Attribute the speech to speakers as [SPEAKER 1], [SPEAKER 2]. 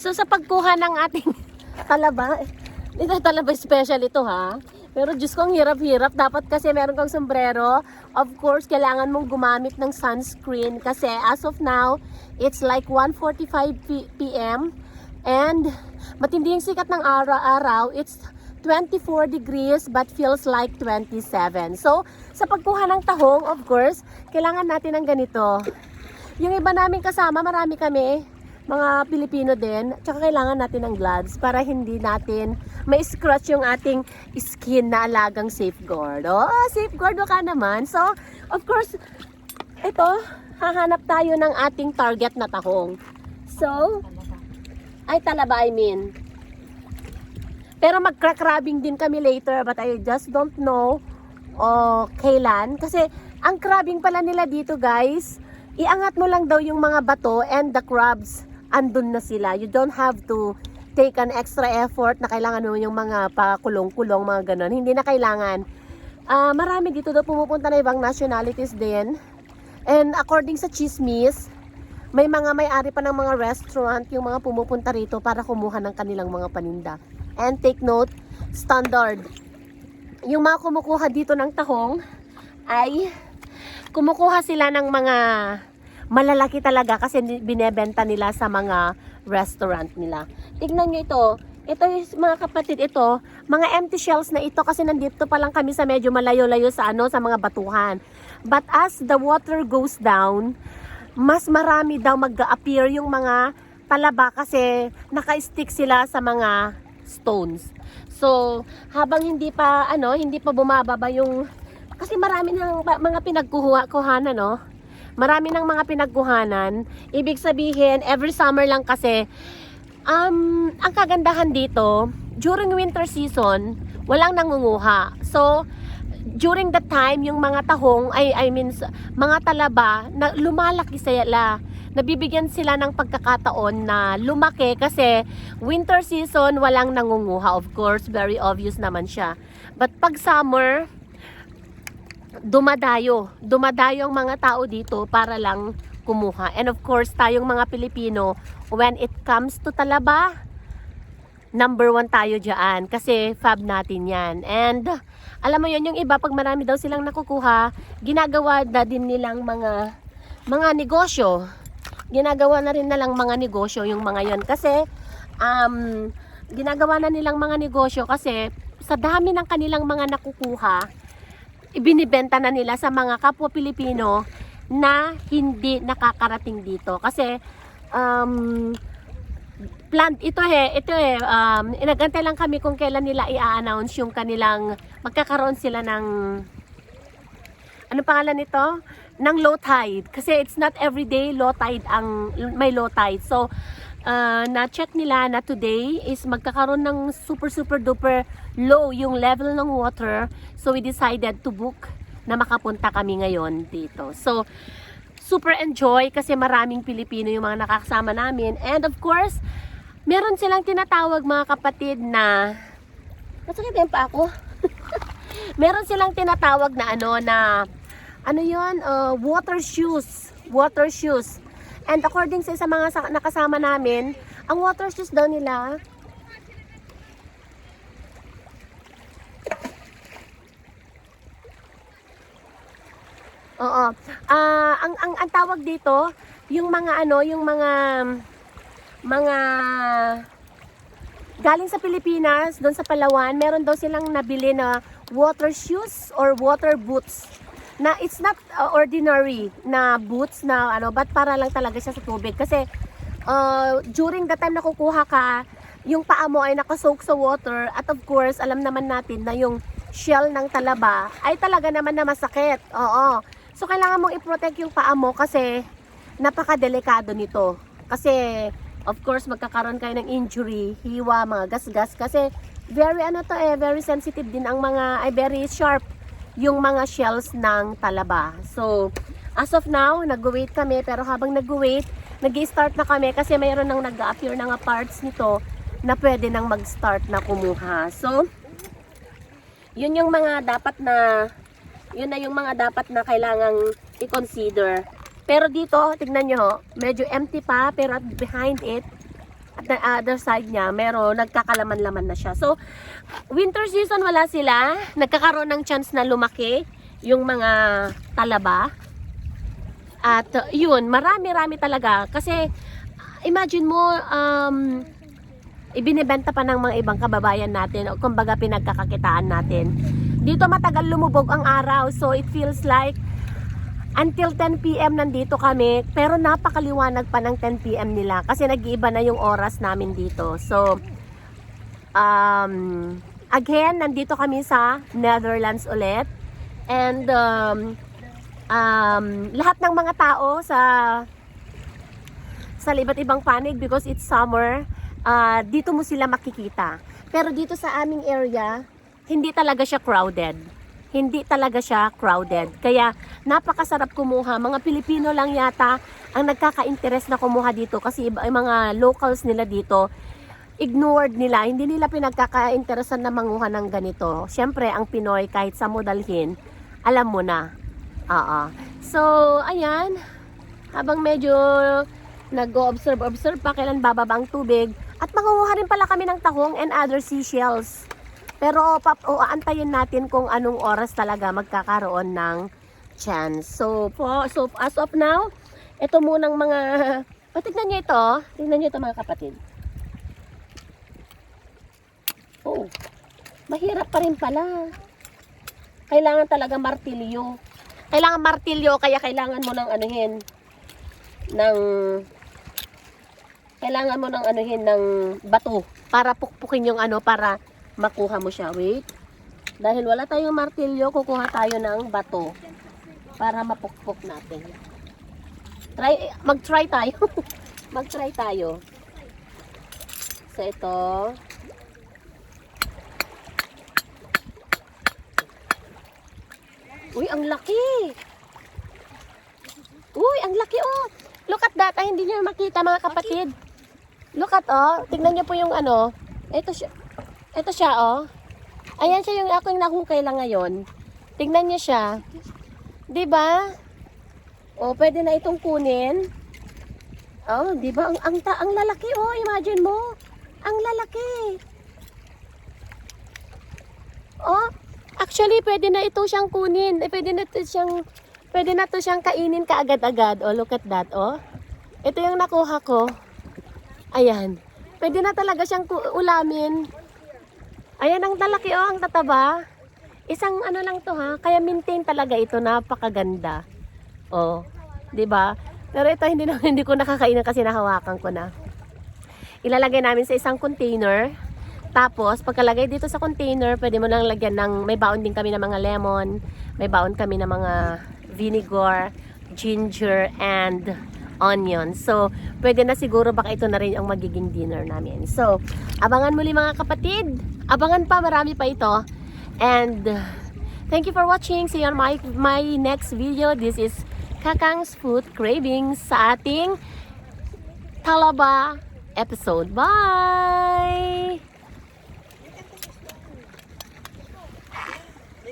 [SPEAKER 1] So sa pagkuha ng ating talaba, ito talaba special ito ha. Pero Diyos ko, ang hirap-hirap. Dapat kasi meron kang sombrero. Of course, kailangan mong gumamit ng sunscreen kasi as of now, it's like 1:45 p.m. And matindi yung sikat ng araw. It's 24 degrees but feels like 27. So, sa pagkuha ng tahong, of course, kailangan natin ng ganito. Yung iba namin kasama, marami kami, mga Pilipino din, tsaka kailangan natin ng gloves para hindi natin ma-scratch yung ating skin na alagang safeguard. Oh, safeguard ka naman. So, of course, ito, hahanap tayo ng ating target na tahong. So, ay talaba, I mean. Pero mag-crabbing din kami later, but I just don't know kailan. Kasi, ang crabbing pala nila dito, guys, iangat mo lang daw yung mga bato and the crabs andun na sila. You don't have to take an extra effort na kailangan mo yung mga pakulong-kulong, mga ganon. Hindi na kailangan. Marami dito daw pumupunta na ibang nationalities din. And according sa chismis, may mga may-ari pa ng mga restaurant yung mga pumupunta rito para kumuha ng kanilang mga paninda. And take note, standard. Yung mga kumukuha dito ng tahong ay kumukuha sila ng mga malalaki talaga kasi binebenta nila sa mga restaurant nila. Tignan nyo ito. Ito mga kapatid, ito, mga empty shells na ito kasi nandito pa lang kami sa medyo malayo-layo sa sa mga batuhan. But as the water goes down, mas marami daw mag-appear yung mga talaba kasi naka-stick sila sa mga stones. So, habang hindi pa bumababa yung kasi marami ng mga pinagkuhanan, no? Marami ng mga pinagkuhanan. Ibig sabihin, every summer lang kasi, ang kagandahan dito, during winter season, walang nangunguha. So, during the time, yung mga tahong, mga talaba, na lumalaki sila. Nabibigyan sila ng pagkakataon na lumaki kasi winter season, walang nangunguha. Of course, very obvious naman siya. But pag summer, dumadayo ang mga tao dito para lang kumuha. And of course, tayong mga Pilipino, when it comes to talaba, number 1 tayo dyan kasi fab natin yan. And alam mo yun, yung iba, pag marami daw silang nakukuha, ginagawa na din nilang mga negosyo. Ginagawa na rin nalang mga negosyo yung mga yon kasi ginagawa na nilang mga negosyo kasi sa dami ng kanilang mga nakukuha, ibinibenta na nila sa mga kapwa Pilipino na hindi nakakarating dito. Kasi, inagantay lang kami kung kailan nila i-announce yung kanilang, magkakaroon sila ng, ano pangalan nito? Ng low tide. Kasi it's not everyday low tide may low tide. So, na-check nila na today is magkakaroon ng super duper low yung level ng water. So we decided to book na makapunta kami ngayon dito. So super enjoy kasi maraming Pilipino yung mga nakakasama namin. And of course, meron silang tinatawag mga kapatid na nasakit din pa ako. Meron silang tinatawag na water shoes. And according sa mga nakasama namin, ang water shoes daw nila, ang tawag dito, yung mga galing sa Pilipinas, doon sa Palawan, meron daw silang nabili na water shoes or water boots. Na it's not ordinary na boots na but para lang talaga siya sa tubig kasi during the time na kukuha ka, yung paa mo ay nakasoak sa water at of course alam naman natin na yung shell ng talaba ay talaga naman na masakit. Oo. So kailangan mong i-protect yung paa mo kasi napaka-delikado nito. Kasi of course magkakaroon kayo ng injury, hiwa, mga gasgas kasi very very sensitive din ang mga very sharp yung mga shells ng talaba. So, as of now, nag-wait kami. Pero habang nag-wait, nag-start na kami kasi mayroon nang nag-appear na nga parts nito na pwede nang mag-start na kumuha. So, yun yung mga dapat na kailangang i-consider. Pero dito, tignan nyo, medyo empty pa, pero behind it, At the other side niya, meron, nagkakalaman-laman na siya. So, winter season wala sila. Nagkakaroon ng chance na lumaki yung mga talaba. At yun, marami-rami talaga. Kasi, imagine mo, ibinibenta pa ng mga ibang kababayan natin o kumbaga pinagkakakitaan natin. Dito matagal lumubog ang araw, so it feels like until 10 PM nandito kami, pero napakaliwanag pa ng 10 PM nila kasi nag-iiba na yung oras namin dito. So again, nandito kami sa Netherlands ulit, and lahat ng mga tao sa iba't ibang panig, because it's summer, dito mo sila makikita. Pero dito sa aming area, hindi talaga siya crowded. Hindi talaga siya crowded. Kaya napakasarap kumuha. Mga Pilipino lang yata ang nagkaka-interest na kumuha dito kasi iba, mga locals nila dito, ignored nila. Hindi nila pinagkaka-interesan na manguha ng ganito. Siyempre, ang Pinoy, kahit sa mo dalhin, alam mo na. So, ayan. Habang medyo nag-observe pa kailan bababa ang tubig. At mangunguha rin pala kami ng tahong and other seashells. Pero aantayin natin kung anong oras talaga magkakaroon ng chance. So as of now, ito munang mga... Tignan nyo ito. Tignan nyo ito mga kapatid. Oh, mahirap pa rin pala. Kailangan talaga martilyo. Kailangan martilyo, kaya kailangan mo ng anuhin. Kailangan mo ng anuhin ng bato para pukpukin yung ano, para makuha mo siya. Wait. Dahil wala tayong martilyo, kukuha tayo ng bato para mapukpok natin. Mag-try tayo. Mag-try tayo. So ito. Uy, ang laki. Uy, ang laki oh. Look at that. Ay, hindi nyo makita mga kapatid. Look at oh. Tignan nyo po yung ano. Ito siya oh. Ayan siya yung aking nahukay lang ngayon. Tignan nyo siya. 'Di ba? Oh, pwede na itong kunin. Oh, 'di ba? Ang lalaki oh. Imagine mo. Ang lalaki. Oh, actually pwede na ito siyang kunin. Pwede na to siyang kainin kaagad-agad. Oh, look at that oh. Ito yung nakuha ko. Ayan. Pwede na talaga siyang ulamin. Ayan ang talaki oh, ang tataba. Isang ano lang to ha, kaya maintain talaga ito, napakaganda. Oh, 'di ba? Pero ito hindi ko nakakainin kasi nahawakan ko na. Ilalagay namin sa isang container. Tapos pagkalagay dito sa container, pwede mo lang lagyan ng, may baon din kami ng mga lemon, may baon kami ng mga vinegar, ginger, and onion. So, pwede na siguro baka ito na rin ang magiging dinner namin. So, abangan muli mga kapatid. Abangan pa, marami pa ito. And thank you for watching. See you on my next video. This is Kakang's Food Cravings sa ating Talaba episode. Bye!